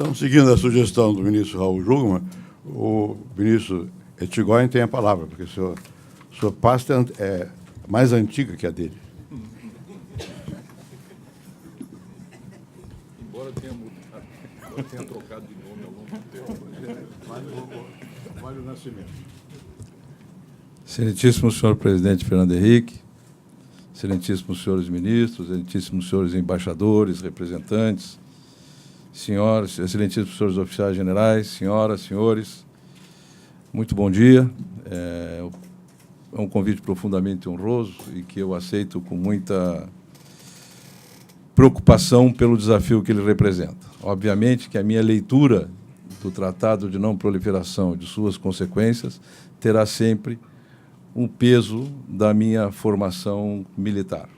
Então, seguindo a sugestão do ministro Raul Jungmann, o ministro Etchegóin tem a palavra, porque sua pasta é mais antiga que a dele. Embora tenha trocado de nome ao longo do tempo. Vale o Nascimento. Excelentíssimo senhor presidente Fernando Henrique, excelentíssimos senhores ministros, excelentíssimos senhores embaixadores, representantes, senhoras, excelentíssimos senhores oficiais generais, senhoras, senhores, muito bom dia. É um convite profundamente honroso e que eu aceito com muita preocupação pelo desafio que ele representa. Obviamente que a minha leitura do Tratado de Não Proliferação e de suas consequências terá sempre um peso da minha formação militar.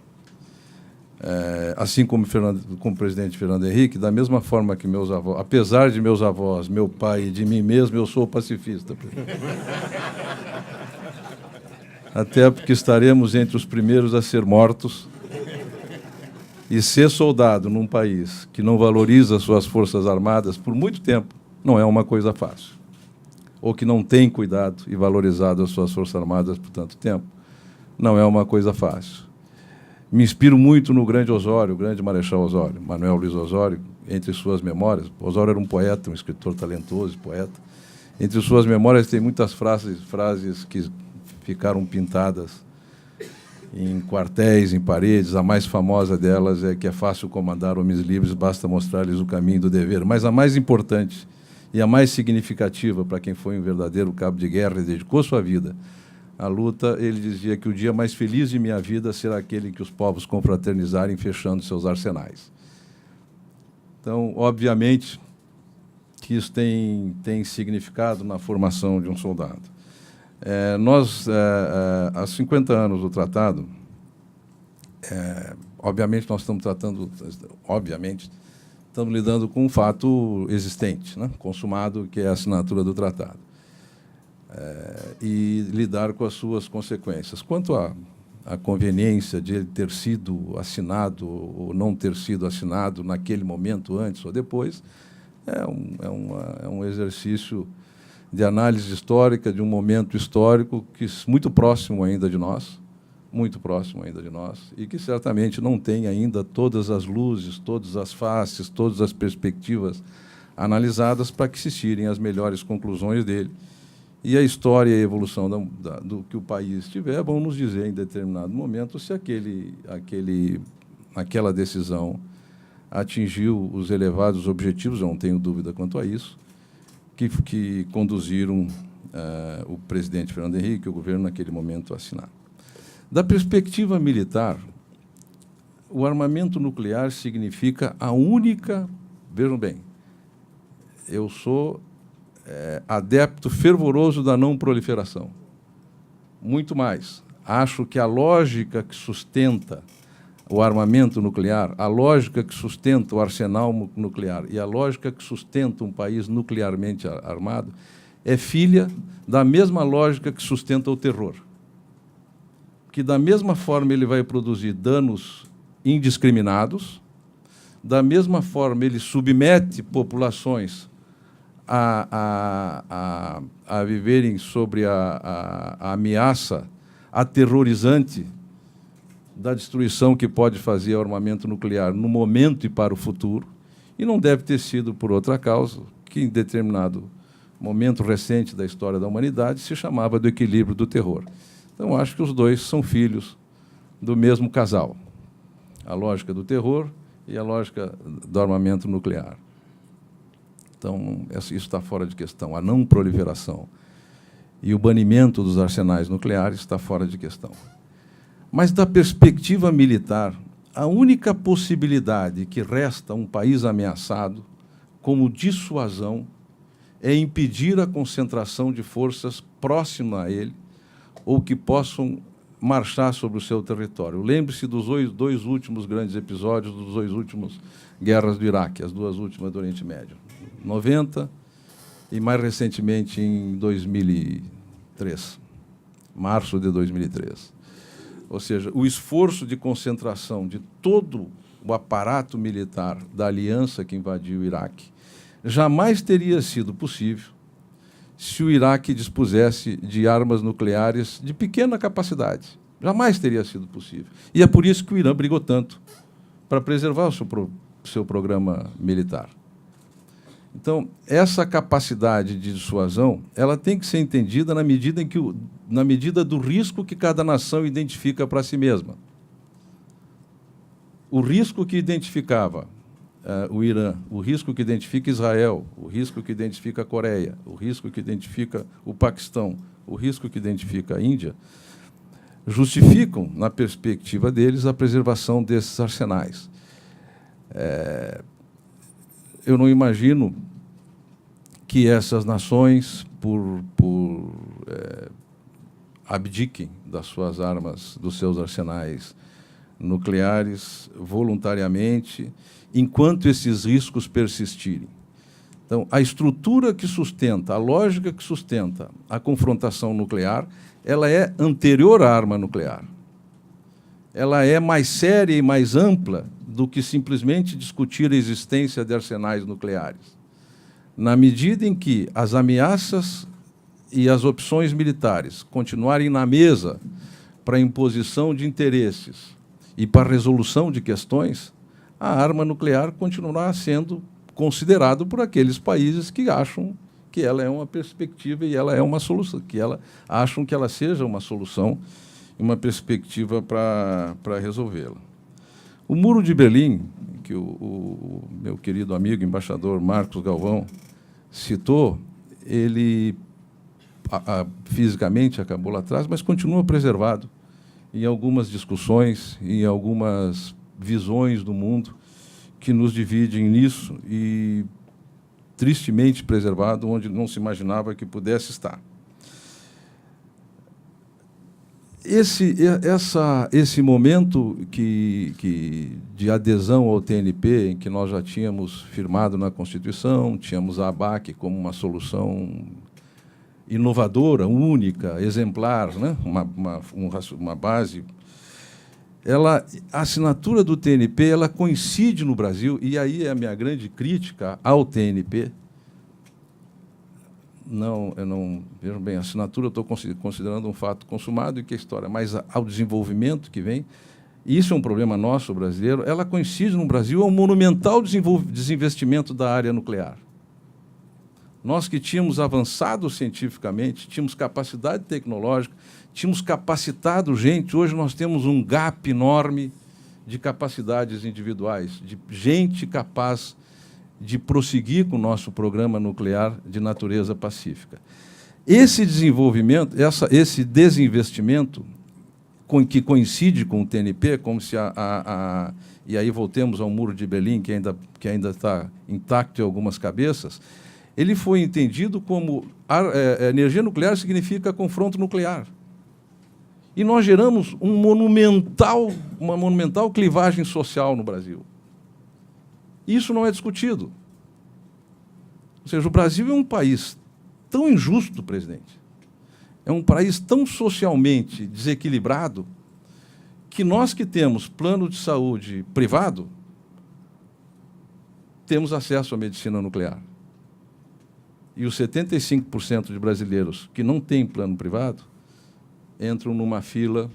Assim como o presidente Fernando Henrique, da mesma forma que meus avós, apesar de meus avós, meu pai e de mim mesmo, eu sou pacifista. Até porque estaremos entre os primeiros a ser mortos. E ser soldado num país que não valoriza suas forças armadas por muito tempo não é uma coisa fácil. Ou que não tem cuidado e valorizado as suas forças armadas por tanto tempo, não é uma coisa fácil. Me inspiro muito no grande Osório, o grande Marechal Osório, Manuel Luiz Osório, entre suas memórias. Osório era um poeta, um escritor talentoso, poeta. Entre suas memórias tem muitas frases que ficaram pintadas em quartéis, em paredes. A mais famosa delas é que é fácil comandar homens livres, basta mostrar-lhes o caminho do dever. Mas a mais importante e a mais significativa para quem foi um verdadeiro cabo de guerra e dedicou sua vida à luta, ele dizia que o dia mais feliz de minha vida será aquele em que os povos confraternizarem fechando seus arsenais. Então, obviamente, que isso tem significado na formação de um soldado. Há 50 anos do tratado, obviamente nós estamos lidando com um fato existente, né, consumado, que é a assinatura do tratado, e lidar com as suas consequências. Quanto à conveniência de ele ter sido assinado ou não ter sido assinado naquele momento, antes ou depois, é um exercício de análise histórica de um momento histórico que muito próximo ainda de nós, e que certamente não tem ainda todas as luzes, todas as faces, todas as perspectivas analisadas para que se tirem as melhores conclusões dele. E a história e a evolução do que o país tiver vão nos dizer, em determinado momento, se aquela decisão atingiu os elevados objetivos, eu não tenho dúvida quanto a isso, que conduziram o presidente Fernando Henrique e o governo naquele momento a assinar. Da perspectiva militar, o armamento nuclear significa a única... Vejam bem, eu sou adepto fervoroso da não proliferação. Muito mais. Acho que a lógica que sustenta o armamento nuclear, a lógica que sustenta o arsenal nuclear e a lógica que sustenta um país nuclearmente armado é filha da mesma lógica que sustenta o terror. Que, da mesma forma, ele vai produzir danos indiscriminados, da mesma forma, ele submete populações a viverem sobre a ameaça aterrorizante da destruição que pode fazer o armamento nuclear no momento e para o futuro, e não deve ter sido por outra causa que, em determinado momento recente da história da humanidade, se chamava do equilíbrio do terror. Então, acho que os dois são filhos do mesmo casal, a lógica do terror e a lógica do armamento nuclear. Então, isso está fora de questão. A não proliferação e o banimento dos arsenais nucleares está fora de questão. Mas, da perspectiva militar, a única possibilidade que resta a um país ameaçado como dissuasão é impedir a concentração de forças próximas a ele ou que possam marchar sobre o seu território. Lembre-se dos dois últimos grandes episódios, dos dois últimos guerras do Iraque, as duas últimas do Oriente Médio, 90 e, mais recentemente, em 2003, março de 2003. Ou seja, o esforço de concentração de todo o aparato militar da aliança que invadiu o Iraque jamais teria sido possível se o Iraque dispusesse de armas nucleares de pequena capacidade. Jamais teria sido possível. E é por isso que o Irã brigou tanto para preservar o seu programa militar. Então, essa capacidade de dissuasão, ela tem que ser entendida na medida do risco que cada nação identifica para si mesma. O risco que identificava o Irã, o risco que identifica Israel, o risco que identifica a Coreia, o risco que identifica o Paquistão, o risco que identifica a Índia, justificam, na perspectiva deles, a preservação desses arsenais. Eu não imagino que essas nações, abdiquem das suas armas, dos seus arsenais nucleares, voluntariamente, enquanto esses riscos persistirem. Então, a estrutura que sustenta, a lógica que sustenta a confrontação nuclear, ela é anterior à arma nuclear. Ela é mais séria e mais ampla do que simplesmente discutir a existência de arsenais nucleares. Na medida em que as ameaças e as opções militares continuarem na mesa para imposição de interesses e para resolução de questões, a arma nuclear continuará sendo considerado por aqueles países que acham que ela é uma perspectiva e ela é uma solução, que acham que ela seja uma solução e uma perspectiva para resolvê-la. O Muro de Berlim, que o meu querido amigo embaixador Marcos Galvão citou, ele fisicamente acabou lá atrás, mas continua preservado em algumas discussões, em algumas visões do mundo que nos dividem nisso e tristemente preservado onde não se imaginava que pudesse estar. Esse momento de adesão ao TNP, em que nós já tínhamos firmado na Constituição, tínhamos a ABAC como uma solução inovadora, única, exemplar, né? uma base. A assinatura do TNP ela coincide no Brasil, e aí é a minha grande crítica ao TNP. Vejam bem, a assinatura eu estou considerando um fato consumado e que a história, mas ao desenvolvimento que vem, e isso é um problema nosso, brasileiro, ela coincide no Brasil ao monumental desinvestimento da área nuclear. Nós que tínhamos avançado cientificamente, tínhamos capacidade tecnológica, tínhamos capacitado gente, hoje nós temos um gap enorme de capacidades individuais, de gente capaz de prosseguir com o nosso programa nuclear de natureza pacífica. Esse desenvolvimento, esse desinvestimento, que coincide com o TNP, como se e aí voltemos ao Muro de Berlim, que ainda está intacto em algumas cabeças, ele foi entendido como energia nuclear significa confronto nuclear. E nós geramos uma monumental clivagem social no Brasil. Isso não é discutido. Ou seja, o Brasil é um país tão injusto, presidente, é um país tão socialmente desequilibrado, que nós que temos plano de saúde privado, temos acesso à medicina nuclear. E os 75% de brasileiros que não têm plano privado entram numa fila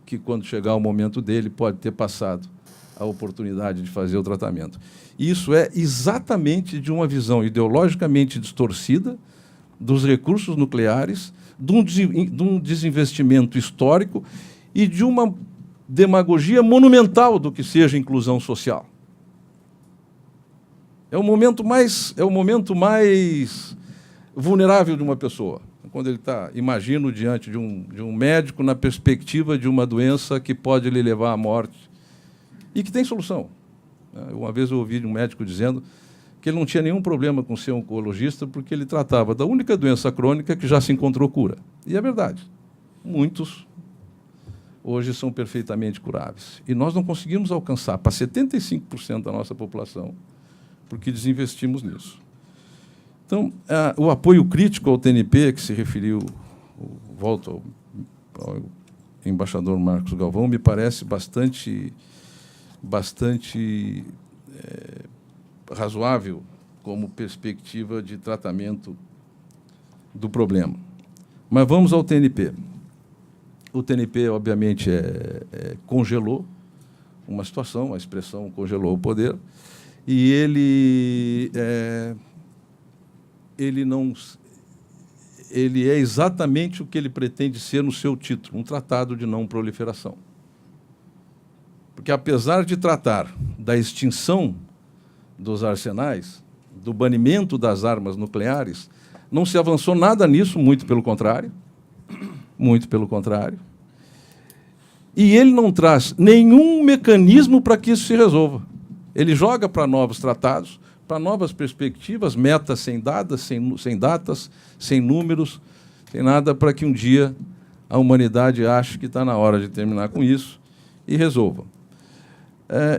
que, quando chegar o momento dele, pode ter passado a oportunidade de fazer o tratamento. Isso é exatamente de uma visão ideologicamente distorcida dos recursos nucleares, de um desinvestimento histórico e de uma demagogia monumental do que seja inclusão social. É o momento mais vulnerável de uma pessoa, quando ele está, imagino, diante de um médico na perspectiva de uma doença que pode lhe levar à morte e que tem solução. Uma vez eu ouvi de um médico dizendo que ele não tinha nenhum problema com ser oncologista porque ele tratava da única doença crônica que já se encontrou cura. E é verdade. Muitos hoje são perfeitamente curáveis. E nós não conseguimos alcançar para 75% da nossa população porque desinvestimos nisso. Então, o apoio crítico ao TNP, que se referiu, volto ao embaixador Marcos Galvão, me parece bastante razoável como perspectiva de tratamento do problema. Mas vamos ao TNP. O TNP, obviamente, congelou uma situação, a expressão congelou o poder, e ele é exatamente o que ele pretende ser no seu título, um tratado de não proliferação. Porque, apesar de tratar da extinção dos arsenais, do banimento das armas nucleares, não se avançou nada nisso, muito pelo contrário. Muito pelo contrário. E ele não traz nenhum mecanismo para que isso se resolva. Ele joga para novos tratados, para novas perspectivas, metas sem datas, sem números, sem nada, para que um dia a humanidade ache que está na hora de terminar com isso e resolva.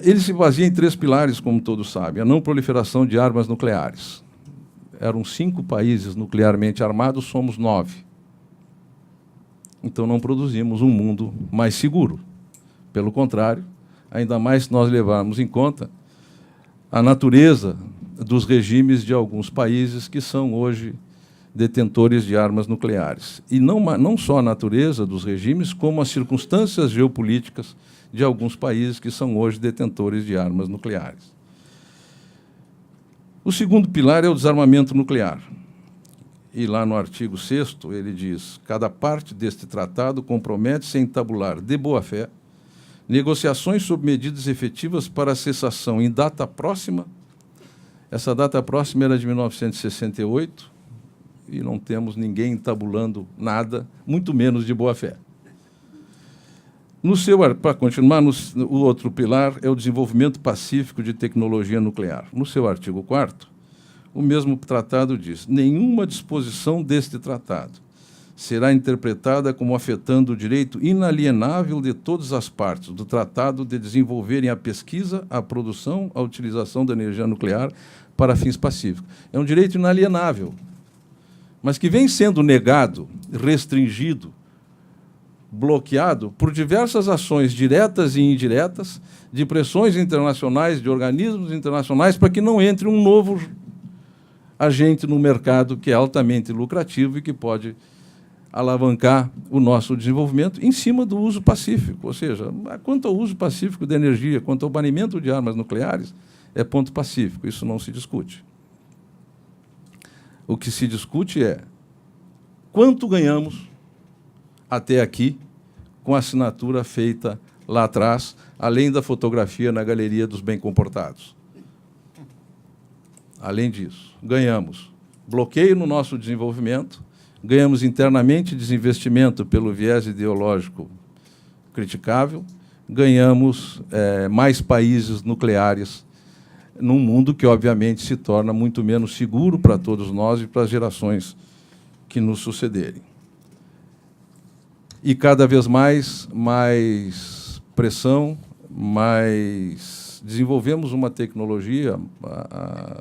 Ele se baseia em 3 pilares, como todos sabem: a não proliferação de armas nucleares. Eram 5 países nuclearmente armados, somos 9. Então não produzimos um mundo mais seguro. Pelo contrário, ainda mais se nós levarmos em conta a natureza dos regimes de alguns países que são hoje detentores de armas nucleares. E não só a natureza dos regimes, como as circunstâncias geopolíticas de alguns países que são hoje detentores de armas nucleares. O segundo pilar é o desarmamento nuclear. E lá no artigo 6º ele diz: cada parte deste tratado compromete-se em entabular de boa-fé negociações sobre medidas efetivas para a cessação em data próxima. Essa data próxima era de 1968 e não temos ninguém entabulando nada, muito menos de boa-fé. Para continuar, o outro pilar é o desenvolvimento pacífico de tecnologia nuclear. No seu artigo 4º, o mesmo tratado diz: nenhuma disposição deste tratado será interpretada como afetando o direito inalienável de todas as partes do tratado de desenvolverem a pesquisa, a produção, a utilização da energia nuclear para fins pacíficos. É um direito inalienável, mas que vem sendo negado, restringido, bloqueado por diversas ações diretas e indiretas, de pressões internacionais, de organismos internacionais, para que não entre um novo agente no mercado que é altamente lucrativo e que pode alavancar o nosso desenvolvimento em cima do uso pacífico. Ou seja, quanto ao uso pacífico da energia, quanto ao banimento de armas nucleares, é ponto pacífico, isso não se discute. O que se discute é quanto ganhamos até aqui com a assinatura feita lá atrás, além da fotografia na galeria dos bem-comportados. Além disso, ganhamos bloqueio no nosso desenvolvimento, ganhamos internamente desinvestimento pelo viés ideológico criticável, ganhamos mais países nucleares num mundo que, obviamente, se torna muito menos seguro para todos nós e para as gerações que nos sucederem. E cada vez mais pressão, desenvolvemos uma tecnologia,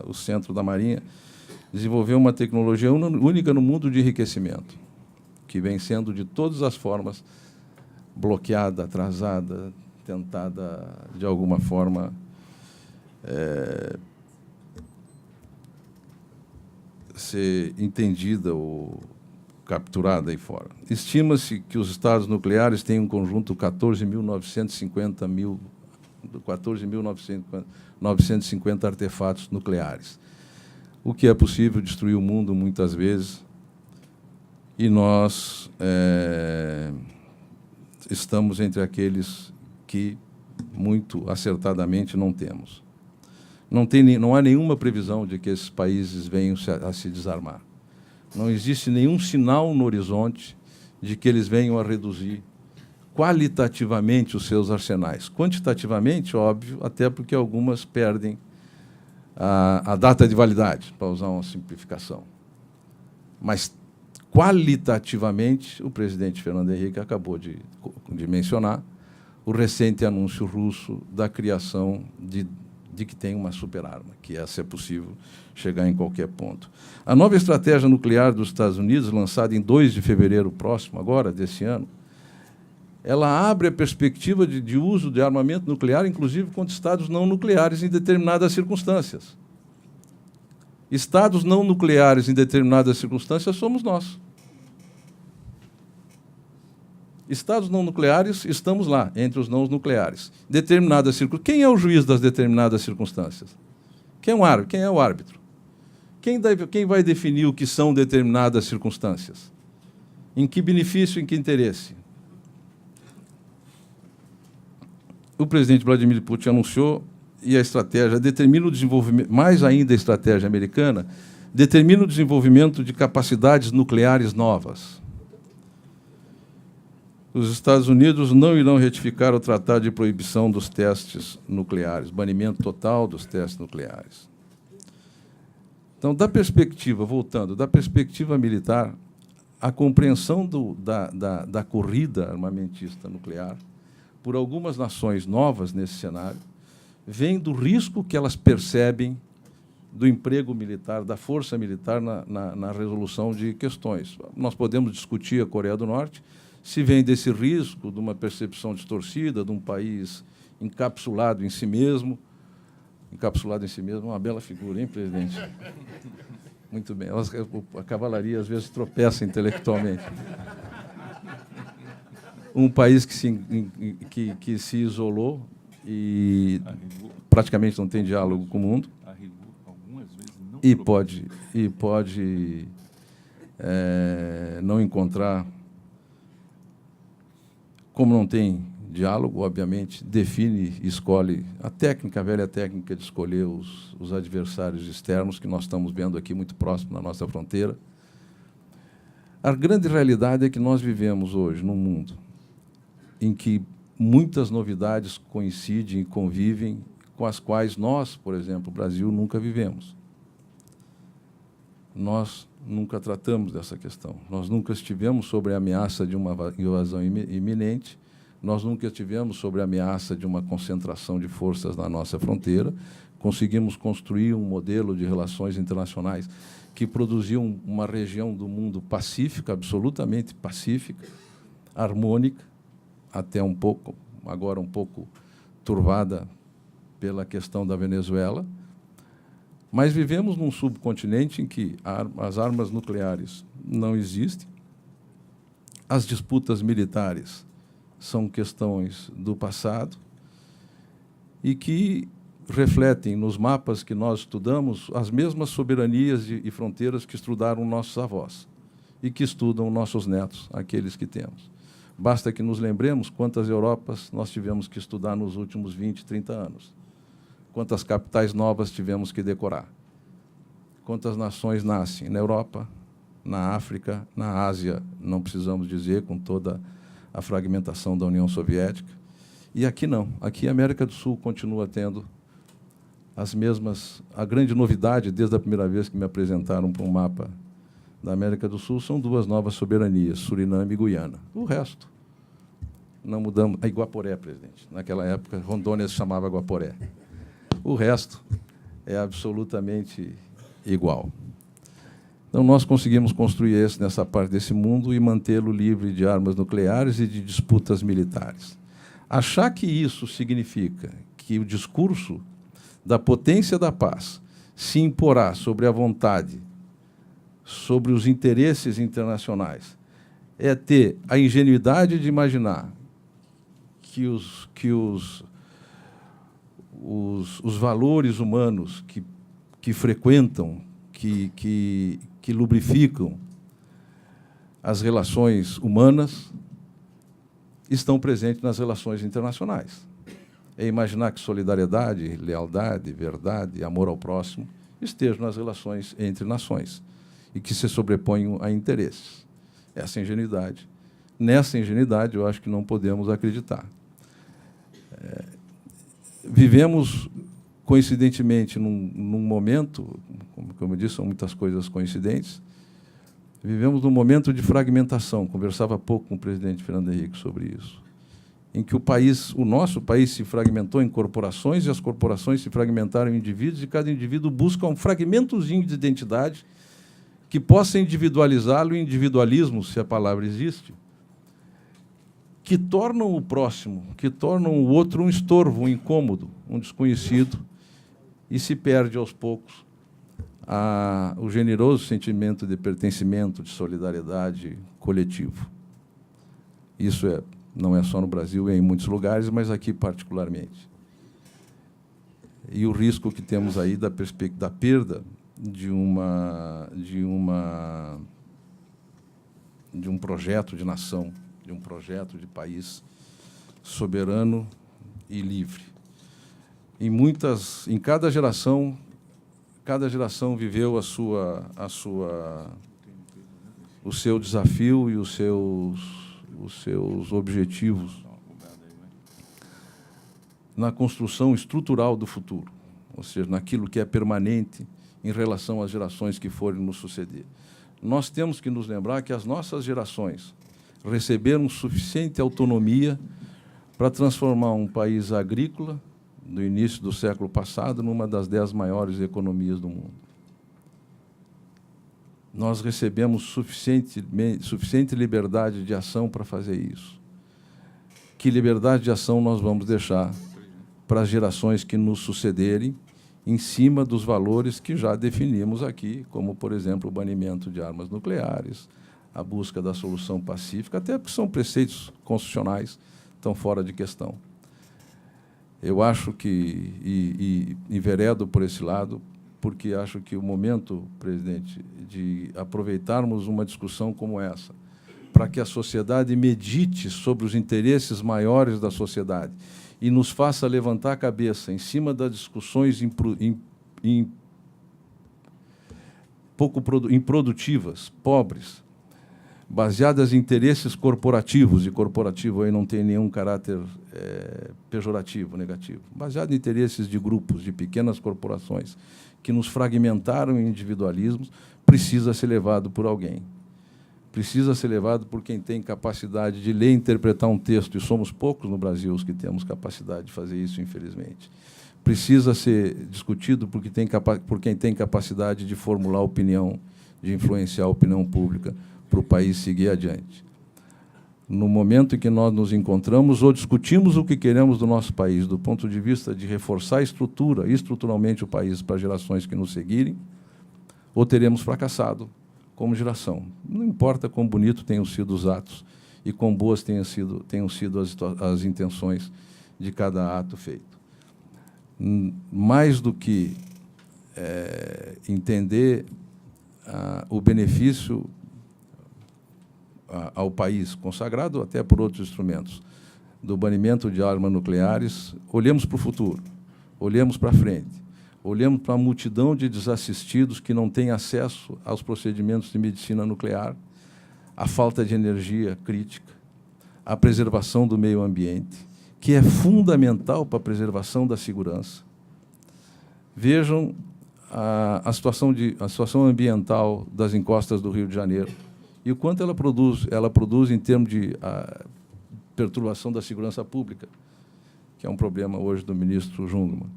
o Centro da Marinha desenvolveu uma tecnologia única no mundo de enriquecimento, que vem sendo, de todas as formas, bloqueada, atrasada, tentada, de alguma forma, ser entendida ou capturada aí fora. Estima-se que os estados nucleares têm um conjunto 14.950 artefatos nucleares, o que é possível destruir o mundo muitas vezes, e nós estamos entre aqueles que, muito acertadamente, não temos. Não há nenhuma previsão de que esses países venham a se desarmar. Não existe nenhum sinal no horizonte de que eles venham a reduzir qualitativamente os seus arsenais. Quantitativamente, óbvio, até porque algumas perdem a data de validade, para usar uma simplificação. Mas, qualitativamente, o presidente Fernando Henrique acabou de mencionar o recente anúncio russo da criação de que tem uma superarma, que essa é possível chegar em qualquer ponto. A nova estratégia nuclear dos Estados Unidos, lançada em 2 de fevereiro próximo, agora, desse ano, ela abre a perspectiva de uso de armamento nuclear, inclusive contra estados não nucleares, em determinadas circunstâncias. Estados não nucleares em determinadas circunstâncias somos nós. Estados não nucleares, estamos lá, entre os não nucleares. Determinadas circunstâncias. Quem é o juiz das determinadas circunstâncias? Quem é o árbitro? Quem vai definir o que são determinadas circunstâncias? Em que benefício, em que interesse? O presidente Vladimir Putin anunciou, e a estratégia determina o desenvolvimento, mais ainda a estratégia americana, determina o desenvolvimento de capacidades nucleares novas. Os Estados Unidos não irão retificar o Tratado de Proibição dos Testes Nucleares, banimento total dos testes nucleares. Então, da perspectiva, voltando, da perspectiva militar, a compreensão da corrida armamentista nuclear, por algumas nações novas nesse cenário, vem do risco que elas percebem do emprego militar, da força militar na resolução de questões. Nós podemos discutir a Coreia do Norte, se vem desse risco, de uma percepção distorcida, de um país encapsulado em si mesmo. Encapsulado em si mesmo é uma bela figura, hein, presidente? Muito bem. A cavalaria, às vezes, tropeça intelectualmente. Um país que se isolou e praticamente não tem diálogo com o mundo. E pode não encontrar. Como não tem diálogo, obviamente, define, escolhe a velha técnica de escolher os adversários externos, que nós estamos vendo aqui muito próximo na nossa fronteira. A grande realidade é que nós vivemos hoje num mundo em que muitas novidades coincidem e convivem com as quais nós, por exemplo, o Brasil, nunca vivemos. Nós nunca tratamos dessa questão. Nós nunca estivemos sobre a ameaça de uma invasão iminente, nós nunca estivemos sobre a ameaça de uma concentração de forças na nossa fronteira. Conseguimos construir um modelo de relações internacionais que produziu uma região do mundo pacífica, absolutamente pacífica, harmônica, até agora um pouco turvada pela questão da Venezuela. Mas vivemos num subcontinente em que as armas nucleares não existem, as disputas militares são questões do passado e que refletem nos mapas que nós estudamos as mesmas soberanias e fronteiras que estudaram nossos avós e que estudam nossos netos, aqueles que temos. Basta que nos lembremos quantas Europas nós tivemos que estudar nos últimos 20, 30 anos. Quantas capitais novas tivemos que decorar. Quantas nações nascem na Europa, na África, na Ásia, não precisamos dizer, com toda a fragmentação da União Soviética. E aqui não. Aqui a América do Sul continua tendo as mesmas... A grande novidade, desde a primeira vez que me apresentaram para um mapa da América do Sul, são duas novas soberanias, Suriname e Guiana. O resto, não mudamos. A Iguaporé, presidente. Naquela época, Rondônia se chamava Iguaporé. O resto é absolutamente igual. Então, nós conseguimos construir nessa parte desse mundo e mantê-lo livre de armas nucleares e de disputas militares. Achar que isso significa que o discurso da potência da paz se imporá sobre a vontade, sobre os interesses internacionais, é ter a ingenuidade de imaginar que os valores humanos que frequentam, que lubrificam as relações humanas estão presentes nas relações internacionais. É imaginar que solidariedade, lealdade, verdade, amor ao próximo estejam nas relações entre nações e que se sobreponham a interesses. Essa ingenuidade. Nessa ingenuidade, eu acho que não podemos acreditar. Vivemos, coincidentemente, num momento, como eu disse, são muitas coisas coincidentes, vivemos num momento de fragmentação. Conversava há pouco com o presidente Fernando Henrique sobre isso, em que o nosso país se fragmentou em corporações e as corporações se fragmentaram em indivíduos e cada indivíduo busca um fragmentozinho de identidade que possa individualizá-lo, o individualismo, se a palavra existe, que tornam o próximo, que tornam o outro um estorvo, um incômodo, um desconhecido, e se perde aos poucos o generoso sentimento de pertencimento, de solidariedade coletivo. Isso não é só no Brasil, é em muitos lugares, mas aqui particularmente. E o risco que temos aí da perda de um projeto de nação, de um projeto de país soberano e livre. Em cada geração viveu o seu desafio e os seus objetivos na construção estrutural do futuro, ou seja, naquilo que é permanente em relação às gerações que forem nos suceder. Nós temos que nos lembrar que as nossas gerações receberam suficiente autonomia para transformar um país agrícola, no início do século passado, numa das 10 maiores economias do mundo. Nós recebemos suficiente liberdade de ação para fazer isso. Que liberdade de ação nós vamos deixar para as gerações que nos sucederem, em cima dos valores que já definimos aqui, como, por exemplo, o banimento de armas nucleares, a busca da solução pacífica, até porque são preceitos constitucionais, estão fora de questão. Eu acho que, e enveredo por esse lado, porque acho que o momento, presidente, de aproveitarmos uma discussão como essa, para que a sociedade medite sobre os interesses maiores da sociedade e nos faça levantar a cabeça em cima das discussões pouco improdutivas, pobres, baseadas em interesses corporativos, e corporativo aí não tem nenhum caráter pejorativo, negativo, baseado em interesses de grupos, de pequenas corporações, que nos fragmentaram em individualismos, precisa ser levado por alguém. Precisa ser levado por quem tem capacidade de ler e interpretar um texto, e somos poucos no Brasil os que temos capacidade de fazer isso, infelizmente. Precisa ser discutido por quem tem capacidade de formular opinião, de influenciar a opinião pública, para o país seguir adiante. No momento em que nós nos encontramos, ou discutimos o que queremos do nosso país, do ponto de vista de reforçar estruturalmente o país para as gerações que nos seguirem, ou teremos fracassado como geração. Não importa quão bonito tenham sido os atos e quão boas tenham sido as intenções de cada ato feito. Mais do que entender o benefício ao país, consagrado até por outros instrumentos, do banimento de armas nucleares, olhemos para o futuro, olhemos para frente, olhemos para a multidão de desassistidos que não têm acesso aos procedimentos de medicina nuclear, a falta de energia crítica, a preservação do meio ambiente, que é fundamental para a preservação da segurança. Vejam a situação ambiental das encostas do Rio de Janeiro e o quanto ela produz em termos de perturbação da segurança pública, que é um problema hoje do ministro Jungmann.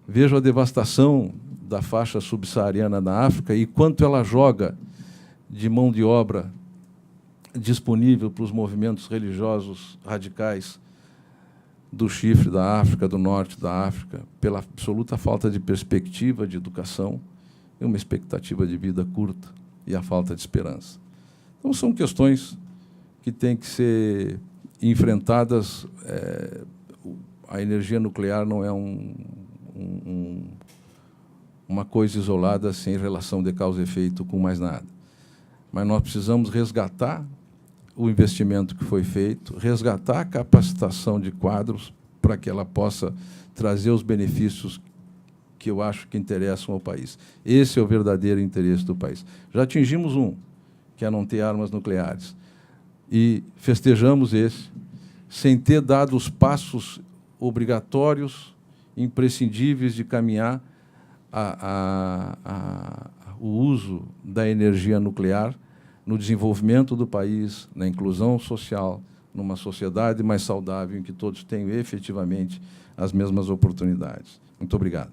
Vejam a devastação da faixa subsaariana da África e quanto ela joga de mão de obra disponível para os movimentos religiosos radicais do chifre da África, do norte da África, pela absoluta falta de perspectiva de educação e uma expectativa de vida curta e a falta de esperança. Então, são questões que têm que ser enfrentadas. A energia nuclear não é uma coisa isolada, sem relação de causa e efeito com mais nada. Mas nós precisamos resgatar o investimento que foi feito, resgatar a capacitação de quadros para que ela possa trazer os benefícios que eu acho que interessam ao país. Esse é o verdadeiro interesse do país. Já atingimos que é não ter armas nucleares, e festejamos esse, sem ter dado os passos obrigatórios, imprescindíveis de caminhar o uso da energia nuclear no desenvolvimento do país, na inclusão social, numa sociedade mais saudável, em que todos tenham efetivamente as mesmas oportunidades. Muito obrigado.